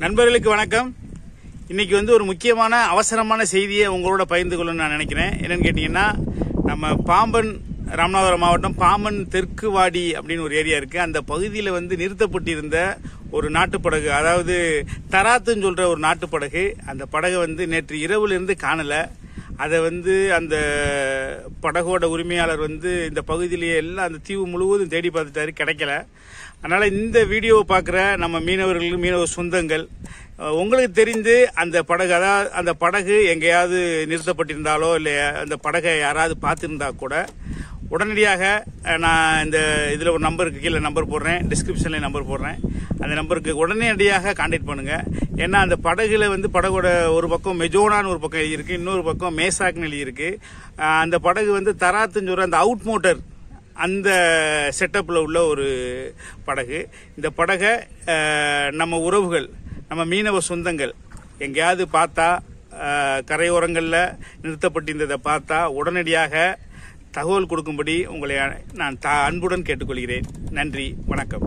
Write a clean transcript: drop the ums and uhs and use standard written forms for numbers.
நண்பர்களுக்கு வணக்கம். இன்னைக்கு ஒரு முக்கியமான அவசரமான செய்தியை உங்களோட பகிர்ந்து கொள்ளணும்னு நான் நினைக்கிறேன். என்னன்னு கேட்டீங்கன்னா, நம்ம பாம்பன் ராமநாதபுரம் மாவட்டம் பாம்பன் தெற்கு வாடி அப்படின்னு ஒரு ஏரியா இருக்கு. அந்த பகுதியில் நிறுத்தப்பட்டிருந்த ஒரு நாட்டுப்படகு, அதாவது தராத்துன்னு சொல்ற ஒரு நாட்டுப்படகு, அந்த படகை நேற்று இரவுல இருந்து காணல. அதை அந்த படகோட உரிமையாளர் இந்த பகுதியிலேயே எல்லாம் அந்த தீவு முழுவதும் தேடி பார்த்துட்டாரு, கிடைக்கல. அதனால இந்த வீடியோவை பார்க்குற நம்ம மீனவர்கள், மீனவ சொந்தங்கள், உங்களுக்கு தெரிந்து அந்த படகு, அதாவது அந்த படகு எங்கேயாவது நிறுத்தப்பட்டிருந்தாலோ இல்லை அந்த படகை யாராவது பார்த்துருந்தா கூட உடனடியாக நான் இந்த இதில் ஒரு நம்பருக்கு கீழே நம்பர் போடுறேன், டிஸ்கிரிப்ஷனில் நம்பர் போடுறேன். அந்த நம்பருக்கு உடனடியாக கான்டாக்ட் பண்ணுங்க. ஏன்னா அந்த படகுல படகோட ஒரு பக்கம் மெஜோனான்னு ஒரு பக்கம் எழுதியிருக்கு, இன்னொரு பக்கம் மேசாக்னு எழுதியிருக்கு. அந்த படகு தராத்துன்னு சொல்ற அந்த அவுட் மோட்டர் அந்த செட்டப்பில் உள்ள ஒரு படகு. இந்த படகை நம்ம உறவுகள், நம்ம மீனவ சொந்தங்கள் எங்கேயாவது பார்த்தா, கரையோரங்களில் நிறுத்தப்பட்டிருந்ததை பார்த்தா உடனடியாக தகவல் கொடுக்கும்படி உங்களை நான் அன்புடன் கேட்டுக்கொள்கிறேன். நன்றி, வணக்கம்.